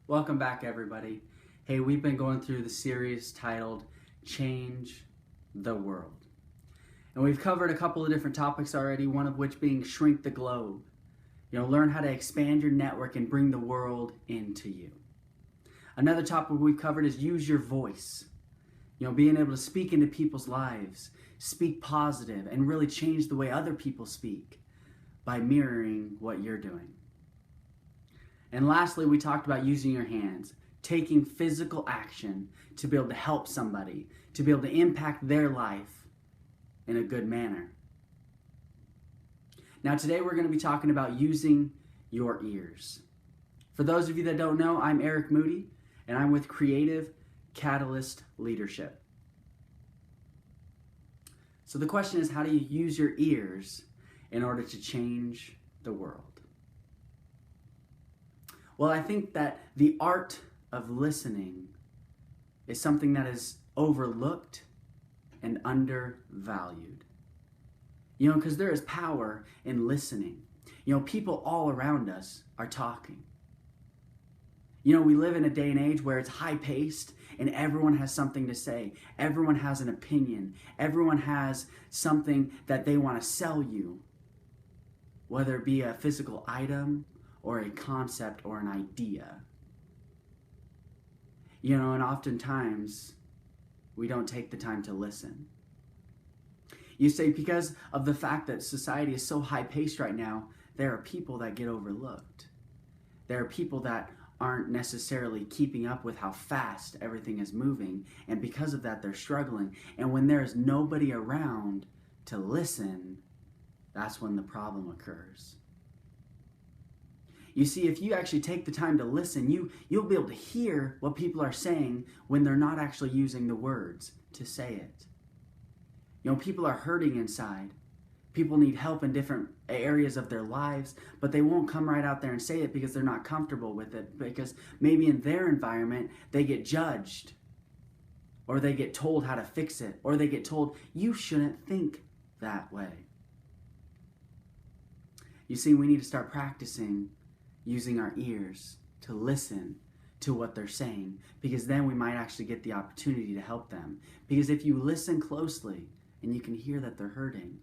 Welcome back, everybody. Hey, we've been going through the series titled Change the World. And we've covered a couple of different topics already, one of which being shrink the globe. Learn how to expand your network and bring the world into you. Another topic we've covered is use your voice. Being able to speak into people's lives, speak positive, and really change the way other people speak by mirroring what you're doing. And lastly, we talked about using your hands, taking physical action to be able to help somebody, to be able to impact their life in a good manner. Now today we're going to be talking about using your ears. For those of you that don't know, I'm Eric Moody, and I'm with Creative Catalyst Leadership. So the question is, how do you use your ears in order to change the world? Well, I think that the art of listening is something that is overlooked and undervalued. Because there is power in listening. People all around us are talking. We live in a day and age where it's high-paced and everyone has something to say. Everyone has an opinion. Everyone has something that they want to sell you, whether it be a physical item or a concept or an idea. And oftentimes we don't take the time to listen. You say because of the fact that society is so high-paced right now, there are people that get overlooked. There are people that aren't necessarily keeping up with how fast everything is moving, and because of that, they're struggling. And when there's nobody around to listen, that's when the problem occurs. You see, if you actually take the time to listen, you'll be able to hear what people are saying when they're not actually using the words to say it. People are hurting inside. People need help in different areas of their lives, but they won't come right out there and say it because they're not comfortable with it, because maybe in their environment they get judged, or they get told how to fix it, or they get told, you shouldn't think that way. You see, we need to start practicing using our ears to listen to what they're saying, because then we might actually get the opportunity to help them. Because if you listen closely and you can hear that they're hurting,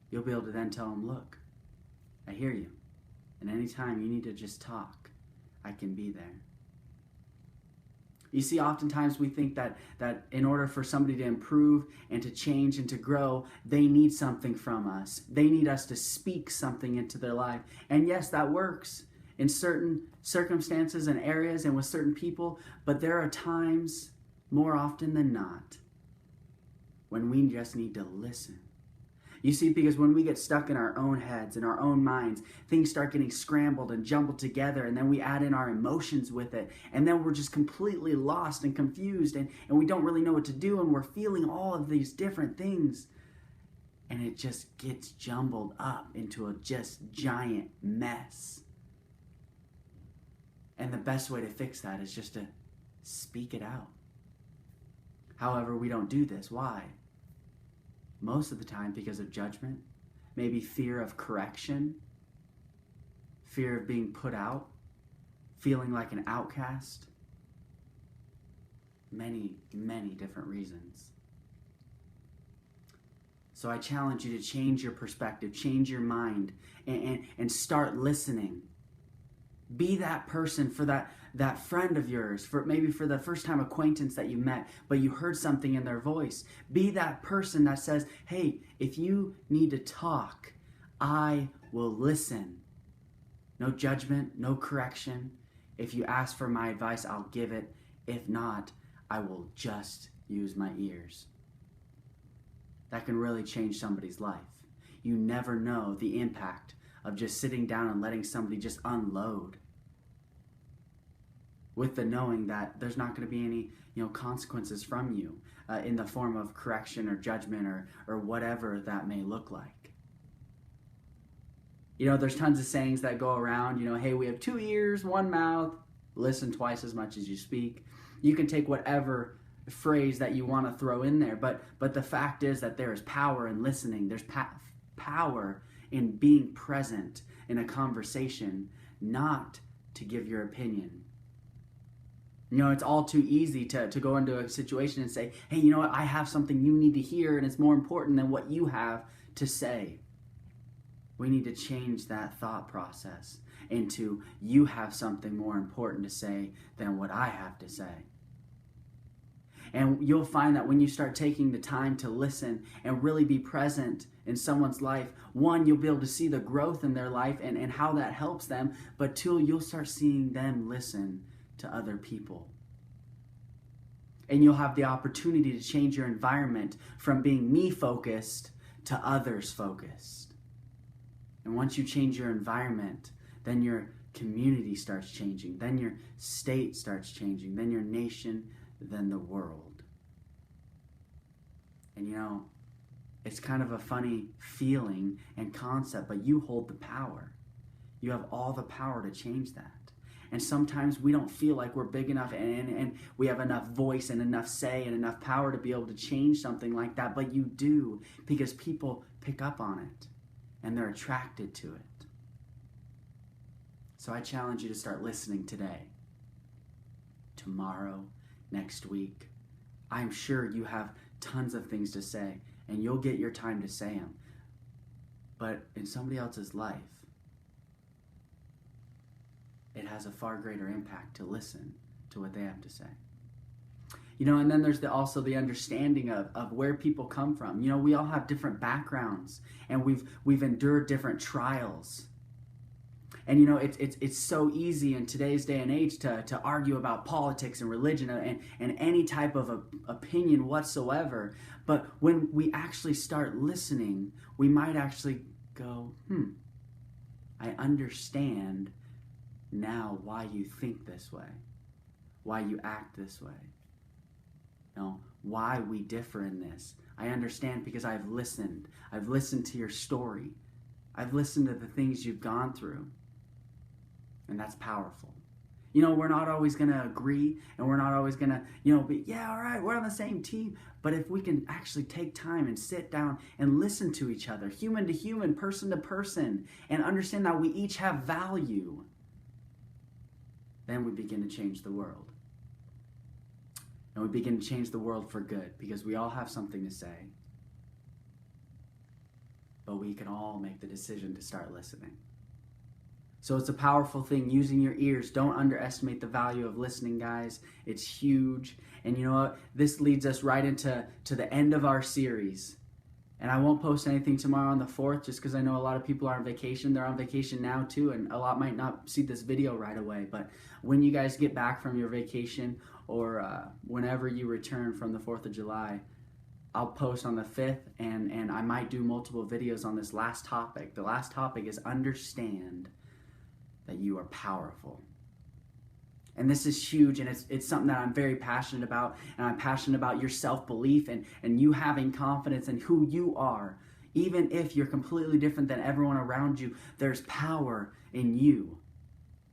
you'll be able to then tell them, look, I hear you. And anytime you need to just talk, I can be there. You see, oftentimes we think that in order for somebody to improve and to change and to grow, they need something from us. They need us to speak something into their life. And yes, that works in certain circumstances and areas and with certain people, but there are times, more often than not, when we just need to listen. You see, because when we get stuck in our own heads, in our own minds, things start getting scrambled and jumbled together, and then we add in our emotions with it, and then we're just completely lost and confused, and we don't really know what to do, and we're feeling all of these different things, and it just gets jumbled up into a just giant mess. And the best way to fix that is just to speak it out. However, we don't do this. Why? Most of the time because of judgment, maybe fear of correction, fear of being put out, feeling like an outcast. Many, many different reasons. So I challenge you to change your perspective, change your mind, and start listening. Be that person for that friend of yours, maybe for the first time acquaintance that you met, but you heard something in their voice. Be that person that says, hey, if you need to talk, I will listen. No judgment, no correction. If you ask for my advice, I'll give it. If not, I will just use my ears. That can really change somebody's life. You never know the impact of just sitting down and letting somebody just unload, with the knowing that there's not going to be any consequences from you in the form of correction or judgment or whatever that may look like. There's tons of sayings that go around, hey, we have 2 ears, 1 mouth, listen twice as much as you speak. You can take whatever phrase that you want to throw in there, but the fact is that there is power in listening. There's power in being present in a conversation, not to give your opinion, You know, it's all too easy to go into a situation and say, hey, you know what, I have something you need to hear and it's more important than what you have to say. We need to change that thought process into you have something more important to say than what I have to say. And you'll find that when you start taking the time to listen and really be present in someone's life, one, you'll be able to see the growth in their life and how that helps them. But two, you'll start seeing them listen to other people. And you'll have the opportunity to change your environment from being me-focused to others-focused. And once you change your environment, then your community starts changing. Then your state starts changing. Then your nation, then the world. And you know, it's kind of a funny feeling and concept, but you hold the power. You have all the power to change that. And sometimes we don't feel like we're big enough and we have enough voice and enough say and enough power to be able to change something like that, but you do, because people pick up on it and they're attracted to it. So I challenge you to start listening today, tomorrow, next week. I'm sure you have tons of things to say and you'll get your time to say them. But in somebody else's life, it has a far greater impact to listen to what they have to say. You know, and then there's also the understanding of where people come from. You know, we all have different backgrounds and we've endured different trials. And you know, it's so easy in today's day and age to argue about politics and religion and any type of opinion whatsoever. But when we actually start listening, we might actually go, I understand now why you think this way, why you act this way, you know, why we differ in this. I understand because I've listened to your story. I've listened to the things you've gone through. And that's powerful. You know, we're not always going to agree and we're not always going to, you know, be, yeah, all right, we're on the same team. But if we can actually take time and sit down and listen to each other, human to human, person to person, and understand that we each have value, then we begin to change the world. And we begin to change the world for good because we all have something to say. But we can all make the decision to start listening. So it's a powerful thing, using your ears. Don't underestimate the value of listening, guys. It's huge. And you know what? This leads us right into the end of our series. And I won't post anything tomorrow on the 4th just because I know a lot of people are on vacation. They're on vacation now too, and a lot might not see this video right away. But when you guys get back from your vacation or whenever you return from the 4th of July, I'll post on the 5th, and I might do multiple videos on this last topic. The last topic is understand that you are powerful. And this is huge, and it's something that I'm very passionate about, and I'm passionate about your self-belief and you having confidence in who you are. Even if you're completely different than everyone around you, there's power in you.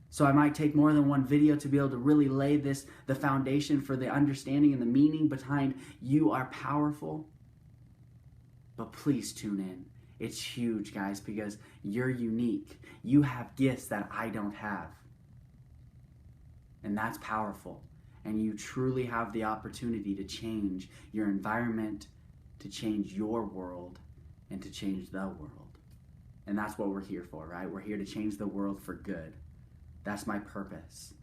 So I might take more than one video to be able to really lay the foundation for the understanding and the meaning behind you are powerful. But please tune in. It's huge, guys, because you're unique. You have gifts that I don't have. And that's powerful. And you truly have the opportunity to change your environment, to change your world, and to change the world. And that's what we're here for, right? We're here to change the world for good. That's my purpose.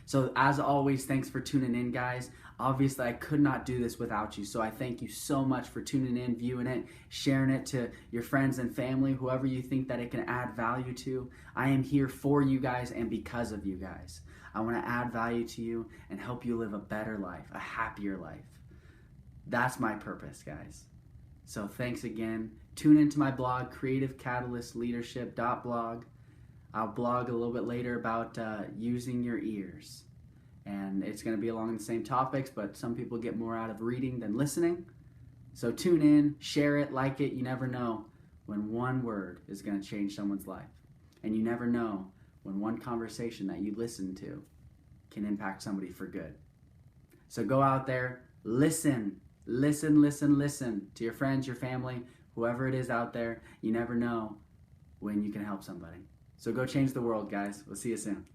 So as always, thanks for tuning in, guys. Obviously, I could not do this without you. So I thank you so much for tuning in, viewing it, sharing it to your friends and family, whoever you think that it can add value to. I am here for you guys and because of you guys. I want to add value to you and help you live a better life, a happier life. That's my purpose, guys. So thanks again. Tune into my blog, creativecatalyst.leadership.blog. I'll blog a little bit later about using your ears. And it's going to be along the same topics, but some people get more out of reading than listening. So tune in, share it, like it. You never know when one word is going to change someone's life. And you never know when one conversation that you listen to can impact somebody for good. So go out there, listen to your friends, your family, whoever it is out there. You never know when you can help somebody. So go change the world, guys. We'll see you soon.